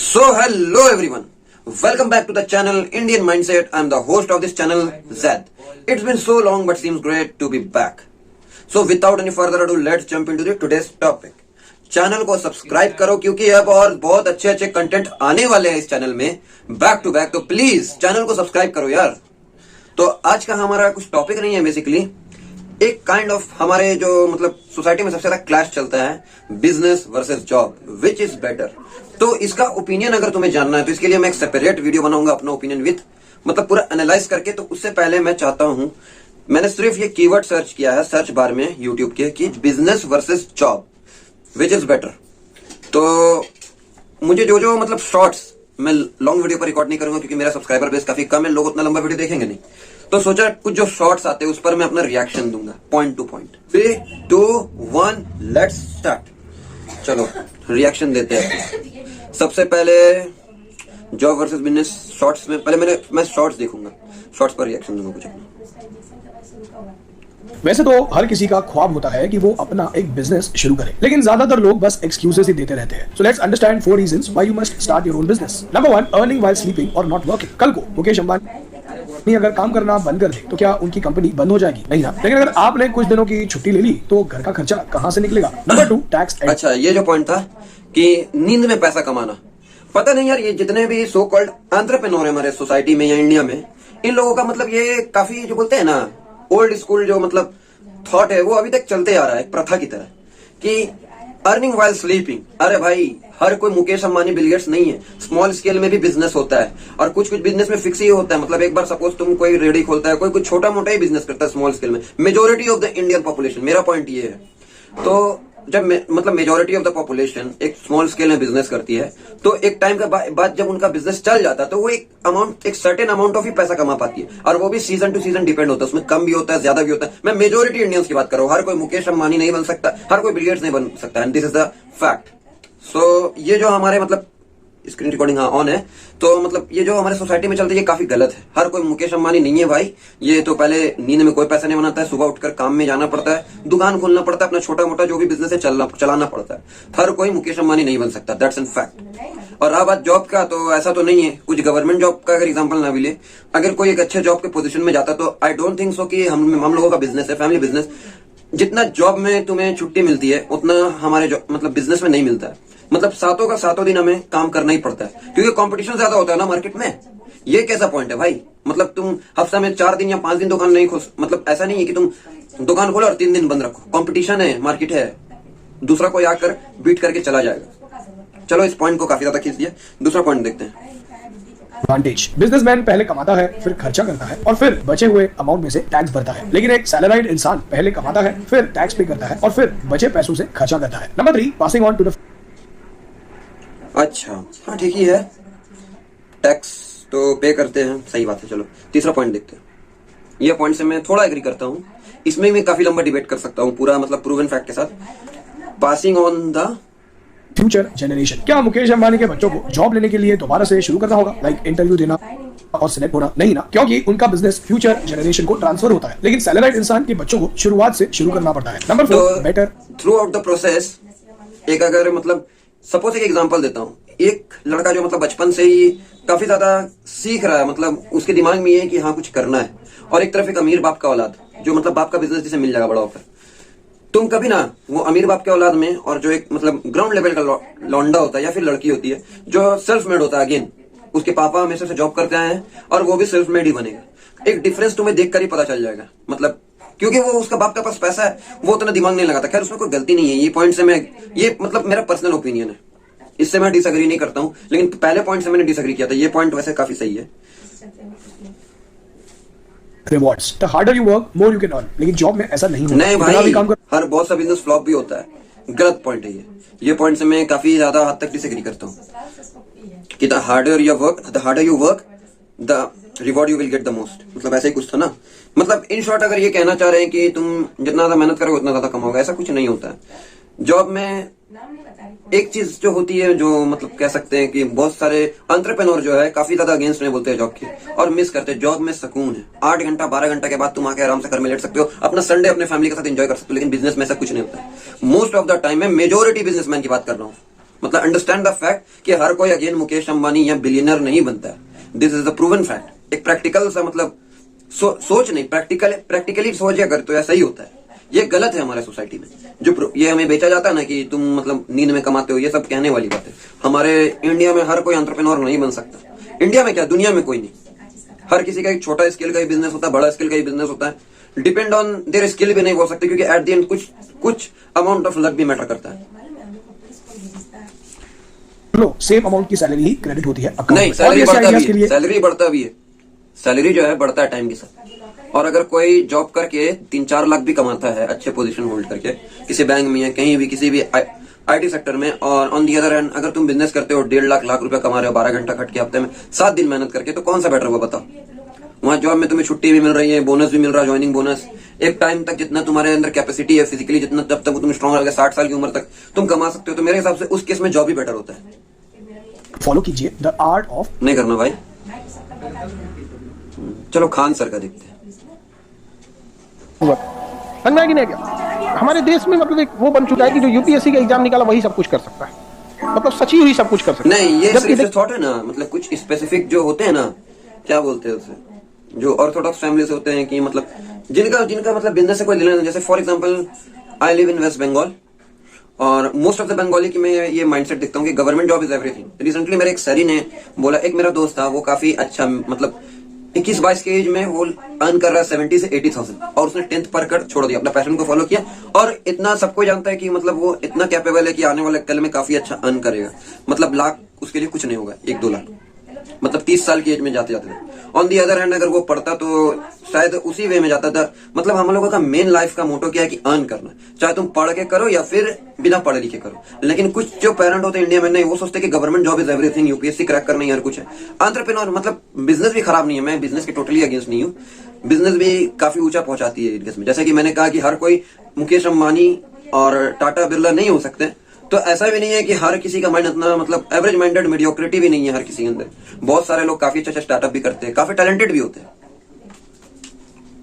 So hello everyone, welcome back to the channel Indian Mindset. I am the host of this channel, Zed. It's been so long but seems great to be back. So without any further ado, let's jump into the today's topic. Channel को subscribe करो क्योंकि अब और बहुत अच्छे अच्छे content आने वाले हैं इस चैनल में बैक टू बैक, तो प्लीज चैनल को सब्सक्राइब करो यार। तो आज का हमारा कुछ टॉपिक नहीं है, बेसिकली एक काइंड ऑफ हमारे जो मतलब सोसाइटी में सबसे ज्यादा क्लैश चलता है, business versus job, which is better. तो इसका ओपिनियन अगर तुम्हें जानना है तो इसके लिए मैं एक सेपरेट वीडियो बनाऊंगा अपना ओपिनियन विथ मतलब पूरा एनालाइज करके। तो उससे पहले मैं चाहता हूं, मैंने सिर्फ ये कीवर्ड सर्च किया है सर्च बार में यूट्यूब के कि business versus job which is better. तो मुझे जो मतलब शॉर्ट्स, मैं लॉन्ग वीडियो पर रिकॉर्ड नहीं करूंगा क्योंकि मेरा सब्सक्राइबर बेस काफी कम है, लोग उतना लंबा वीडियो देखेंगे नहीं। तो सोचा कुछ जो शॉर्ट्स आते हैं उस पर मैं अपना रिएक्शन दूंगा point two point. 3, 2, 1 let's start. चलो रिएक्शन देते हैं। सबसे पहले जॉब वर्सेस बिजनेस शॉर्ट्स में पहले मैं शॉर्ट्स देखूंगा, शॉर्ट्स पर रिएक्शन दूंगा कुछ अपना। वैसे तो हर किसी का ख्वाब होता है कि वो अपना एक बिजनेस शुरू करे, लेकिन ज्यादातर लोग बस एक्सक्यूजेस ही देते रहते हैं। So let's understand 4 reasons why you must start your own business. Number 1, earning while sleeping और नॉट वर्किंग। कल को मुकेश अंबानी अगर काम करना बंद कर दे तो क्या उनकी कंपनी बंद हो जाएगी? नहीं ना। लेकिन अगर आपने कुछ दिनों की छुट्टी ले ली तो घर का खर्चा कहां से निकलेगा? Number 2, tax. अच्छा, ये जो पॉइंट था कि नींद में पैसा कमाना, पता नहीं यार, ये जितने भी सो कॉल्ड एंटरप्रेन्योर है हमारे सोसाइटी में या इंडिया में, इन लोगों का मतलब ये काफी जो बोलते हैं ना ओल्ड स्कूल जो मतलब थॉट है वो अभी तक चलते आ रहा है, एक प्रथा की तरह कि अर्निंग व्हाइल स्लीपिंग। अरे भाई, हर कोई मुकेश अंबानी बिल गेट्स नहीं है, स्मॉल स्केल में भी बिजनेस होता है और कुछ बिजनेस में फिक्स ही होता है। मतलब एक बार सपोज तुम कोई रेडी खोलता है, कोई कुछ छोटा मोटा ही बिजनेस करता है स्मॉल स्केल में, majority of the Indian population, मेरा पॉइंट ये है। तो जब मतलब मेजोरिटी ऑफ द पॉपुलेशन एक स्मॉल स्केल में बिजनेस करती है तो एक टाइम के बाद जब उनका बिजनेस चल जाता है तो वो एक सर्टेन अमाउंट ऑफ ही पैसा कमा पाती है, और वो भी सीजन टू सीजन डिपेंड होता है, उसमें कम भी होता है ज्यादा भी होता है। मैं मेजोरिटी इंडियंस की बात कर रहा हूं, हर कोई मुकेश अंबानी नहीं बन सकता, हर कोई बिल गेट्स नहीं बन सकता, and this is the fact. So ये जो हमारे मतलब स्क्रीन रिकॉर्डिंग ऑन है, तो मतलब ये जो हमारे सोसाइटी में चलता है ये काफी गलत है। हर कोई मुकेश अंबानी नहीं है भाई। ये तो पहले नींद में कोई पैसा नहीं बनाता है, सुबह उठकर काम में जाना पड़ता है, दुकान खोलना पड़ता है, अपना छोटा मोटा जो भी बिजनेस है चलाना पड़ता है। हर कोई मुकेश अंबानी नहीं बन सकता, दैट्स एन फैक्ट। और अब बात जॉब का, तो ऐसा तो नहीं है। कुछ गवर्नमेंट जॉब का अगर एग्जांपल ना भी ले, अगर कोई एक अच्छे जॉब के पोजीशन में जाता तो आई डोंट थिंक सो कि हम लोगों का बिजनेस है, फैमिली बिजनेस, जितना जॉब में तुम्हें छुट्टी मिलती है उतना हमारे मतलब बिजनेस में नहीं मिलता है। मतलब सातों का सातों दिन हमें काम करना ही पड़ता है क्योंकि कंपटीशन ज्यादा होता है ना मार्केट में। ये कैसा पॉइंट है भाई? मतलब तुम हफ्ता में 4 दिन या 5 दिन दुकान नहीं खोल, मतलब ऐसा नहीं है कि तुम दुकान खोलो और 3 दिन बंद रखो। कंपटीशन है, मार्केट है, दूसरा कोई आकर बीट करके चला जाएगा। चलो इस पॉइंट को काफी ज्यादा खींच दिया, दूसरा पॉइंट देखते हैं। एडवांटेज, बिजनेसमैन पहले कमाता है, फिर खर्चा करता है और फिर बचे हुए अमाउंट में से टैक्स भरता है। लेकिन एक सैलराइड इंसान पहले कमाता है, फिर टैक्स पे करता है और फिर बचे पैसों से खर्चा करता है। Number 3, passing on to the. अच्छा हाँ, ठीक ही है, टैक्स तो पे करते हैं, सही बात है। चलो तीसरा पॉइंट देखते हैं। ये पॉइंट से मैं थोड़ा एग्री करता हूँ, इसमें मैं काफी लंबा डिबेट कर सकता हूँ पूरा मतलब प्रूवन फैक्ट के साथ। Passing on the future generation. क्या मुकेश अंबानी के बच्चों को जॉब लेने के लिए दोबारा से शुरू करना होगा, लाइक इंटरव्यू देना और सिलेक्ट होना? नहीं ना, क्योंकि उनका बिजनेस फ्यूचर जनरेशन को ट्रांसफर होता है, लेकिन सैलराइड इंसान के बच्चों को शुरुआत से शुरू करना पड़ता है। Number 4, better through out the process. एक अगर मतलब सपोज एक एग्जांपल देता हूँ, एक लड़का जो मतलब बचपन से ही काफी ज्यादा सीख रहा है, मतलब उसके दिमाग में ये है कि हाँ कुछ करना है, और एक तरफ एक अमीर बाप का औलाद जो मतलब बाप का बिजनेस जिसे मिल जाएगा बड़ा होकर। तुम कभी ना वो अमीर बाप के औलाद में और जो एक मतलब ग्राउंड लेवल का लौंडा होता है या फिर लड़की होती है जो सेल्फ मेड होता है, अगेन उसके पापा हमेशा से जॉब करते आए हैं और वो भी सेल्फ मेड ही बनेगा, एक डिफरेंस तुम्हें देखकर ही पता चल जाएगा। मतलब क्योंकि वो उसका बाप के पास पैसा है, वो उतना दिमाग नहीं लगाता। खैर उसमें कोई गलती नहीं है, ये पॉइंट से मैं, ये मतलब मेरा पर्सनल ओपिनियन है, इससे मैं डिसएग्री नहीं करता हूं, लेकिन पहले पॉइंट से मैंने डिसएग्री किया था। ये पॉइंट वैसे काफी सही है। Rewards, the harder you work more you can earn. लेकिन जॉब में ऐसा नहीं होता। नहीं भाई, हर बहुत सा बिजनेस फ्लॉप भी होता है, गलत पॉइंट है ये पॉइंट से मैं काफी ज्यादा हद तक डिसएग्री करता हूँ कि the harder you work the reward you will get the most, मतलब ऐसे ही कुछ था ना। मतलब इन शॉर्ट अगर ये कहना चाह रहे हैं कि तुम जितना ज्यादा मेहनत करोगे उतना ज्यादा कमाओगे, ऐसा कुछ नहीं होता है। जॉब में एक चीज जो होती है, जो मतलब कह सकते हैं कि बहुत सारे एंटरप्रेन्योर जो है काफी ज्यादा अगेंस्ट में बोलते हैं जॉब के और मिस करते हैं। जॉब में सुकून है, 8 घंटा 12 घंटा के बाद तुम आके आराम से घर में लेट सकते हो, अपना संडे अपने फैमिली के साथ एंजॉय कर सकते हो। लेकिन बिजनेस में ऐसा कुछ नहीं होता है। मोस्ट ऑफ द टाइम में मेजोरिटी बिजनेसमैन की बात कर रहा हूँ, मतलब अंडरस्टैंड द फैक्ट कि हर कोई अगेन मुकेश अंबानी या बिलियनर नहीं बनता है. This is the proven fact. एक प्रैक्टिकल सा मतलब सोच नहीं, प्रैक्टिकली सोच अगर तो ऐसा ही होता है. ये गलत है हमारे सोसाइटी में. जो ये हमें बेचा जाता है ना कि तुम मतलब नींद में कमाते हो, ये सब कहने वाली बात है. हमारे इंडिया में हर कोई एंटरप्रेन्योर नहीं बन सकता. इंडिया में क्या, दुनिया में कोई नहीं. हर किसी का एक छोटा स्केल का ही बिजनेस होता है, बड़ा स्केल का ही बिजनेस होता है. डिपेंड ऑन देयर स्किल भी नहीं बोल सकते, क्योंकि एट द एंड कुछ अमाउंट ऑफ लक भी मैटर करता है. लो सेम अमाउंट की सैलरी ही क्रेडिट होती है account नहीं, में। सैलरी Obviously बढ़ता ideas भी के है, लिए सैलरी बढ़ता भी है. सैलरी जो है बढ़ता है टाइम के साथ. और अगर कोई जॉब करके 3-4 लाख भी कमाता है अच्छे पोजीशन होल्ड करके, किसी बैंक में है, कहीं भी, किसी भी आईटी सेक्टर में, और ऑन दी अदर हैंड अगर तुम बिजनेस करते हो 1.5 लाख रुपया कमा रहे हो 12 घंटा खट के हफ्ते में 7 दिन मेहनत करके, तो कौन सा बेटर होगा बताओ. वहां जॉब में तुम्हें छुट्टी भी मिल रही है, बोनस भी मिल रहा है, ज्वाइनिंग बोनस. एक टाइम तक जितना तुम्हारे अंदर कैपेसिटी है फिजिकली, जितना जब तक तुम स्ट्रॉन्ग रहोगे 60 साल की उम्र तक तुम कमा सकते हो. तो मेरे हिसाब से उस केस में जॉब ही बेटर होता है. फॉलो कीजिए द आर्ट ऑफ नहीं करना भाई. चलो खान सर का देखते हैं. समझ में आ गया नहीं क्या? हमारे देश में मतलब एक वो बन चुका है कि जो यूपीएससी का एग्जाम निकाला वही सब कुछ कर सकता है. मतलब सची हुई सब कुछ कर सकता है. नहीं, ये जबकि सिर्फ थॉट है ना. मतलब कुछ स्पेसिफिक जो होते हैं ना, क्या बोलते हैं उसे, जो ऑर्थोडॉक्स फैमिली से होते हैं कि मतलब जिनका मतलब बिजनेस से कोई लेना नहीं. जैसे for example I live in West Bengal, और मोस्ट ऑफ द बंगाली की मैं ये माइंडसेट देखता हूँ कि government job is everything. Recently मेरे एक सरी ने बोला, एक मेरा दोस्त था वो काफी अच्छा मतलब 21-22 के एज में वो अर्न कर रहा है 70 से 80,000, और उसने 10th पर कर छोड़ दिया, अपना पैशन को फॉलो किया. और इतना सबको जानता है कि मतलब वो इतना कैपेबल है कि आने वाले कल में काफी अच्छा अर्न करेगा. मतलब लाख उसके लिए कुछ नहीं होगा, 1-2 लाख, मतलब 30 साल की एज में जाते जाते. ऑन दी अदर हैंड अगर वो पढ़ता तो शायद उसी वे में जाता था. मतलब हम लोगों का मेन लाइफ का मोटो क्या है कि अर्न करना, चाहे तुम पढ़ के करो या फिर बिना पढ़े लिखे करो. लेकिन कुछ जो पेरेंट होते हैं इंडिया में, नहीं, वो सोचते हैं कि government job is everything, UPSC crack करना ही हर कुछ है. एंटरप्रेन्योर मतलब बिजनेस भी खराब नहीं है, मैं बिजनेस के टोटली अगेंस्ट नहीं हूँ. बिजनेस भी काफी ऊंचा पहुंचाती है इंडिया में. जैसे कि मैंने कहा कि हर कोई मुकेश अंबानी और टाटा बिरला नहीं हो सकते, तो ऐसा भी नहीं है कि हर किसी का माइंड इतना मतलब एवरेज माइंडेड मीडियोक्रिटी भी नहीं है हर किसी के अंदर. बहुत सारे लोग काफी अच्छा स्टार्टअप भी करते हैं, काफी टैलेंटेड भी होते हैं.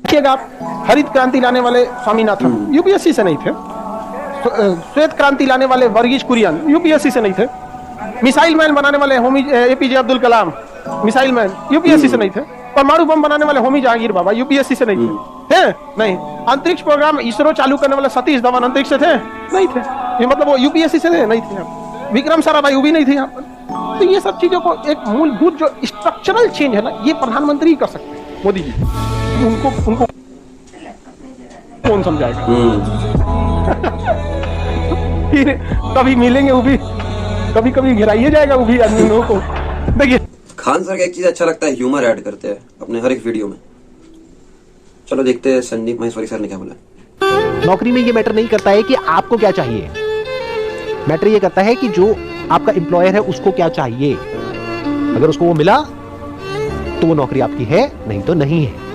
देखिएगा आप, हरित क्रांति लाने वाले स्वामीनाथन यूपीएससी से नहीं थे. श्वेत क्रांति लाने वाले वर्गीज कुरियन यूपीएससी से नहीं थे. मिसाइल मैन बनाने वाले Homi APJ Abdul Kalam missile man UPSC से नहीं थे. परमाणु बम बनाने वाले होमी जहांगीर बाबा यूपीएससी से नहीं थे. नहीं. अंतरिक्ष प्रोग्राम इसरो चालू करने वाले सतीश धवन अंतरिक्ष से थे? नहीं थे. ये मतलब वो यूपीएससी से नहीं थे. विक्रम साराभाई वो भी नहीं थे यहाँ पर. तो ये सब चीजों को एक मूलभूत जो स्ट्रक्चरल चेंज है ना, ये प्रधानमंत्री कर सकते हैं, मोदी जी. उनको कौन समझाएगा? फिर कभी मिलेंगे वो भी, कभी घिराइए जाएगा वो भी आदमी लोगों को. देखिए खान सर का एक चीज अच्छा लगता है, ह्यूमर ऐड करते हैं अपने हर एक वीडियो में. चलो देखते हैं संदीप महेश्वरी सर ने क्या बोला. नौकरी में ये मैटर नहीं करता है कि आपको क्या चाहिए, मैटर ये करता है कि जो आपका एम्प्लॉयर है उसको क्या चाहिए. अगर उसको वो मिला तो वो नौकरी आपकी है, नहीं तो नहीं है.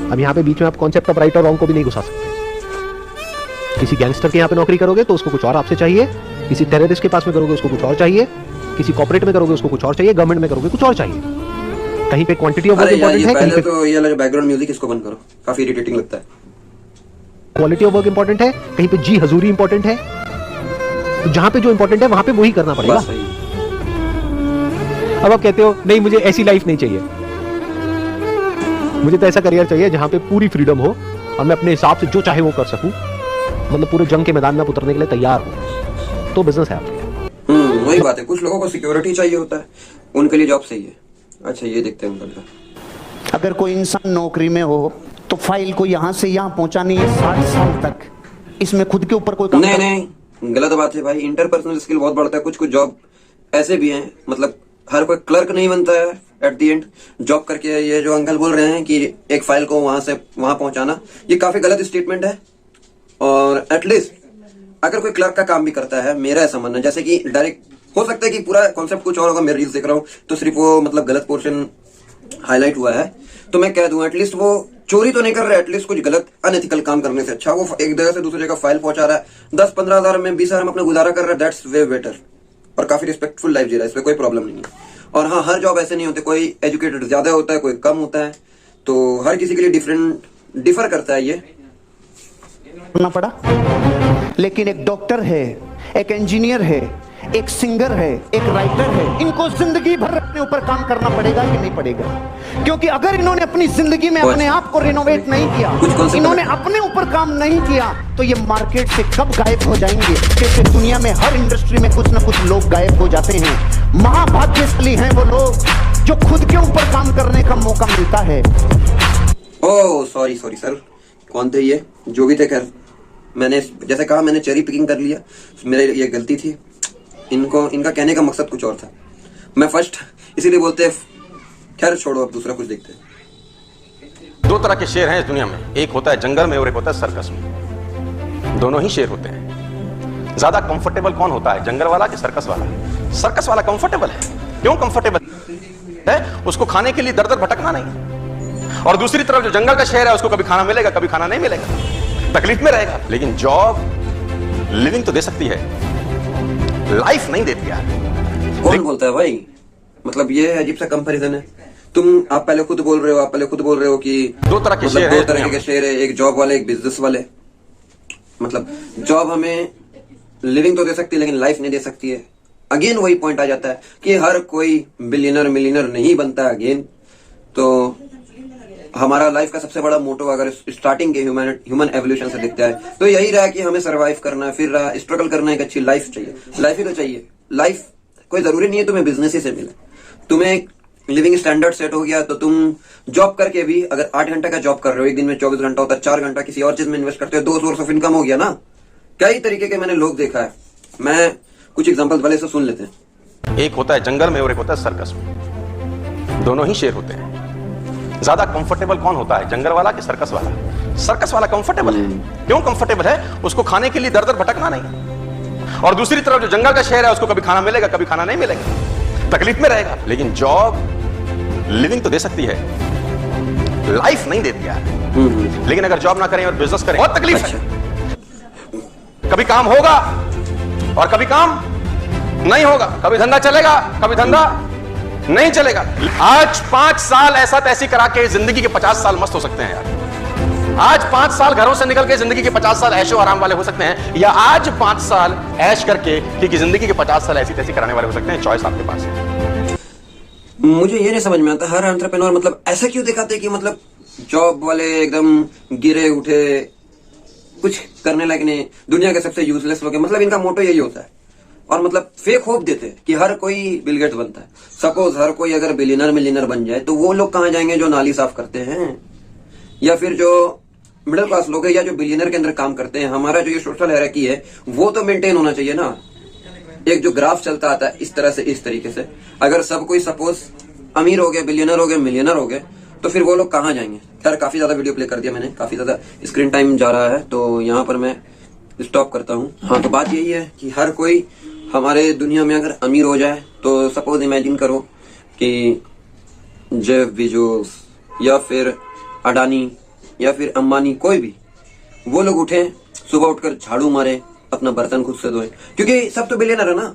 अब यहां पे बीच में आप कॉन्सेप्ट ऑफ राइट और रॉन्ग को भी नहीं घुसा सकते. किसी गैंगस्टर के यहां पे नौकरी करोगे तो उसको कुछ और आपसे चाहिए, किसी टेररिस्ट के पास में करोगे उसको कुछ और चाहिए, किसी कॉर्पोरेट में करोगे उसको कुछ और चाहिए, गवर्नमेंट में करोगे कुछ और चाहिए. कहीं पे क्वांटिटी ऑफ वर्क इंपॉर्टेंट है, कहीं पे तो ये बैकग्राउंड म्यूजिक इसको बंद करो, काफी इरिटेटिंग लगता है. क्वालिटी ऑफ वर्क इंपॉर्टेंट है, कहीं पे जी हजूरी इंपॉर्टेंट है. तो जहां पे जो इंपॉर्टेंट है वहां पे वही करना पड़ेगा. बस सही. अब आप कहते हो नहीं मुझे ऐसी लाइफ नहीं चाहिए, मुझे तो ऐसा करियर चाहिए जहां पे पूरी फ्रीडम हो और मैं अपने हिसाब से जो चाहे वो कर सकूं, मतलब पूरे जंग के मैदान में उतरने के लिए तैयार हूं, तो बिजनेस है आपके लिए. वही बात है. कुछ लोगों को सिक्योरिटी चाहिए होता है, उनके लिए जॉब सही है. अच्छा ये देखते हैं उनका क्या. अगर कोई इंसान नौकरी में हो तो फाइल को यहाँ से यहाँ पहुंचानी है 60 साल तक. इसमें खुद के ऊपर कोई नहीं, गलत बात है भाई. इंटरपर्सनल स्किल बहुत बढ़ता है. कुछ जॉब ऐसे भी हैं, मतलब हर कोई क्लर्क नहीं बनता है एट द एंड जॉब करके. ये जो अंकल बोल रहे हैं कि एक फाइल को वहां से वहां पहुंचाना, ये काफी गलत स्टेटमेंट है. और एटलीस्ट अगर कोई क्लर्क का काम भी करता है, मेरा ऐसा मानना है, जैसे कि डायरेक्ट हो सकता है कि पूरा कॉन्सेप्ट कुछ और होगा, मैं रील्स देख रहा हूँ तो सिर्फ वो मतलब गलत पोर्शन हाईलाइट हुआ है, तो मैं कह दूं एटलीस्ट वो चोरी तो नहीं कर रहा है. एटलीस्ट कुछ गलत अनएथिकल काम करने से अच्छा वो एक जगह से दूसरी जगह फाइल पहुंचा रहा है, 10-15 हजार में 20 हजार में अपना गुजारा कर रहा है. That's way better. और काफी रिस्पेक्टफुल लाइफ जी रहा है, इसमें कोई प्रॉब्लम नहीं है. और हाँ, हर जॉब ऐसे नहीं होते, कोई एजुकेटेड ज्यादा होता है, कोई कम होता है, तो हर किसी के लिए डिफर करता है. ये करना पड़ा. लेकिन एक डॉक्टर है, एक इंजीनियर है, एक सिंगर है, एक राइटर है, इनको जिंदगी भर अपने ऊपर काम करना पड़ेगा कि नहीं पड़ेगा? क्योंकि अगर इन्होंने अपनी जिंदगी में अपने आप को रिनोवेट नहीं किया, इन्होंने अपने ऊपर काम नहीं किया, तो ये मार्केट से कब गायब हो जाएंगे? क्योंकि दुनिया में हर इंडस्ट्री में कुछ ना कुछ लोग गायब हो जाते हैं। महाभाग्यशाली हैं वो लोग जो खुद के ऊपर काम करने का मौका मिलता है। ओह सॉरी सर, कौन थे ये? जो भी थे, खैर मैंने जैसे कहा, मैंने चेरी पिकिंग कर लिया, मेरी ये गलती थी। इनका कहने का मकसद कुछ और था, मैं फर्स्ट इसीलिए बोलते। खैर छोड़ो, अब दूसरा कुछ देखते हैं। दो तरह के शेर हैं इस दुनिया में, एक होता है जंगल में और एक होता है सर्कस में। दोनों ही शेर होते हैं। ज्यादा कंफर्टेबल कौन होता है, जंगल वाला कि सर्कस वाला? सर्कस वाला कंफर्टेबल है। क्यों कंफर्टेबल है? उसको खाने के लिए दर दर भटकना नहीं। और दूसरी तरफ जो जंगल का शेर है, उसको कभी खाना मिलेगा, कभी खाना नहीं मिलेगा, तकलीफ में रहेगा। लेकिन जॉब लिविंग तो दे सकती है, लाइफ नहीं देती यार। कौन बोलता है भाई? मतलब ये अजीब सा कंपैरिजन है। आप पहले खुद बोल रहे हो कि दो तरह के शेर दो तरह के शेर है, एक जॉब वाले, एक बिजनेस वाले। मतलब जॉब हमें लिविंग तो दे सकती है, लेकिन लाइफ नहीं दे सकती है। अगेन वही पॉइंट आ जाता है कि हर कोई बिलियनर मिलियनर नहीं बनता। अगेन तो हमारा लाइफ का सबसे बड़ा मोटो अगर स्टार्टिंग के ह्यूमन एवोल्यूशन से दिखता है तो यही रहा कि हमें सरवाइव करना है, फिर स्ट्रगल करना है, एक अच्छी लाइफ चाहिए। लाइफ ही तो चाहिए। लाइफ कोई जरूरी नहीं है तुम्हें बिजनेस ही से मिले। तुम्हें एक लिविंग स्टैंडर्ड सेट हो गया तो तुम जॉब करके भी, अगर 8 घंटे का जॉब कर रहे हो, एक दिन में 24 घंटा होता है, 4 घंटा किसी और चीज में इन्वेस्ट करते हो, 2 सोर्स ऑफ इनकम हो गया ना। कई तरीके के मैंने लोग देखा है। मैं कुछ एग्जांपल वाले से सुन लेते हैं। एक होता है जंगल में और एक होता है सर्कस में। दोनों ही शेर होते हैं। ज्यादा कंफर्टेबल कौन होता है, जंगल वाला कि सर्कस वाला? सर्कस वाला कंफर्टेबल है। क्यों कंफर्टेबल है? उसको खाने के लिए दर दर भटकना नहीं। और दूसरी तरफ जो जंगल का शेर है, उसको कभी खाना मिलेगा, कभी खाना नहीं मिलेगा, तकलीफ में रहेगा। लेकिन जॉब लिविंग तो दे सकती है, लाइफ नहीं देती यार। लेकिन अगर जॉब ना करें और बिजनेस करें, बहुत तकलीफ है। कभी काम होगा और कभी काम नहीं होगा, कभी धंधा चलेगा, कभी धंधा नहीं चलेगा। आज 5 साल ऐसा तैसी करा के जिंदगी के 50 साल मस्त हो सकते हैं यार। आज 5 साल घरों से निकल के जिंदगी के 50 साल ऐशो आराम वाले हो सकते हैं, या आज 5 साल ऐश करके कि जिंदगी के 50 साल ऐसी तैसी कराने वाले हो सकते हैं। चॉइस आपके पास है। मुझे ये नहीं समझ में आता, हर एंटरप्रेन्योर मतलब ऐसा क्यों दिखाते कि मतलब जॉब वाले एकदम गिरे उठे, कुछ करने लायक नहीं, दुनिया के सबसे यूजलेस लोग हैं। मतलब इनका मोटो यही होता है। और मतलब फेक होप देते हैं कि हर कोई बिल गेट्स बनता है। सपोज हर कोई अगर बिलियनर मिलियनर बन जाए तो वो लोग कहां जाएंगे जो नाली साफ करते हैं, या फिर जो मिडिल क्लास लोग हैं, या जो बिलियनर के अंदर काम करते हैं। हमारा जो ये सोशल हायरार्की है वो तो मेंटेन होना चाहिए ना। एक जो ग्राफ चलता आता है इस तरह से, इस तरीके से, अगर सब कोई सपोज अमीर हो गए, बिलियनर हो गए, मिलियनर हो गए, तो फिर वो लोग कहां जाएंगे? खैर काफी ज्यादा वीडियो प्ले कर दिया मैंने, काफी ज्यादा स्क्रीन टाइम जा रहा है, तो यहाँ पर मैं स्टॉप करता हूँ। हाँ, तो बात यही है कि हर कोई हमारे दुनिया में अगर अमीर हो जाए तो सपोज इमेजिन करो कि जेफ बेजोस या फिर अडानी या फिर अंबानी, कोई भी, वो लोग उठे सुबह उठकर झाड़ू मारे, अपना बर्तन खुद से धोए, क्योंकि सब तो बिलियनर है ना,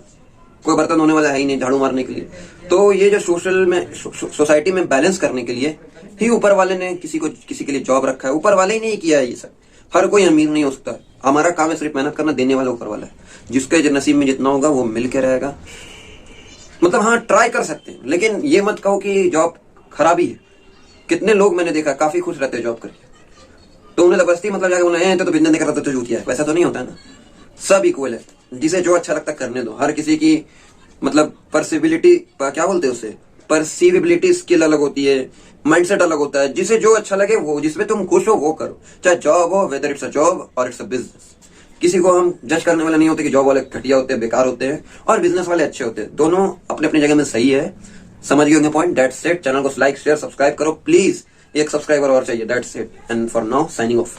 कोई बर्तन धोने वाला है ही नहीं झाड़ू मारने के लिए। तो ये जो सोशल में सोसाइटी में बैलेंस करने के लिए ही ऊपर वाले ने किसी के लिए जॉब रखा है। ऊपर वाले ही नहीं किया है ये सब। हर कोई अमीर नहीं हो सकता। हमारा काम है सिर्फ मेहनत करना, देने वाला ऊपर वाला है। जिसके नसीब में जितना होगा वो मिल के रहेगा। मतलब हाँ, ट्राई कर सकते हैं, लेकिन ये मत कहो कि जॉब खराबी है। कितने लोग मैंने देखा काफी खुश रहते हैं जॉब करके, तो उन्हें जबरदस्ती मतलब जाके उन्हें तो बिजनेस नहीं कर रहा तो जूतिया है, वैसा तो नहीं होता है ना। सब इक्वल है, जिसे जो अच्छा लगता करने दो। हर किसी की मतलब परसिबिलिटी, क्या बोलते हैं उसे, परसिविबिलिटी स्किल अलग होती है, माइंडसेट अलग होता है। जिसे जो अच्छा लगे वो, जिसमें तुम खुश हो वो करो, चाहे जॉब हो, वेदर इट्स अ जॉब और इट्स अ बिजनेस। किसी को हम जज करने वाले नहीं होते कि जॉब वाले घटिया होते हैं, बेकार होते हैं, और बिजनेस वाले अच्छे होते हैं। दोनों अपने अपनी जगह में सही है। समझ गए होंगे पॉइंट। That's it. चैनल को लाइक शेयर सब्सक्राइब करो प्लीज। एक सब्सक्राइबर और चाहिए। That's it, and for now signing off.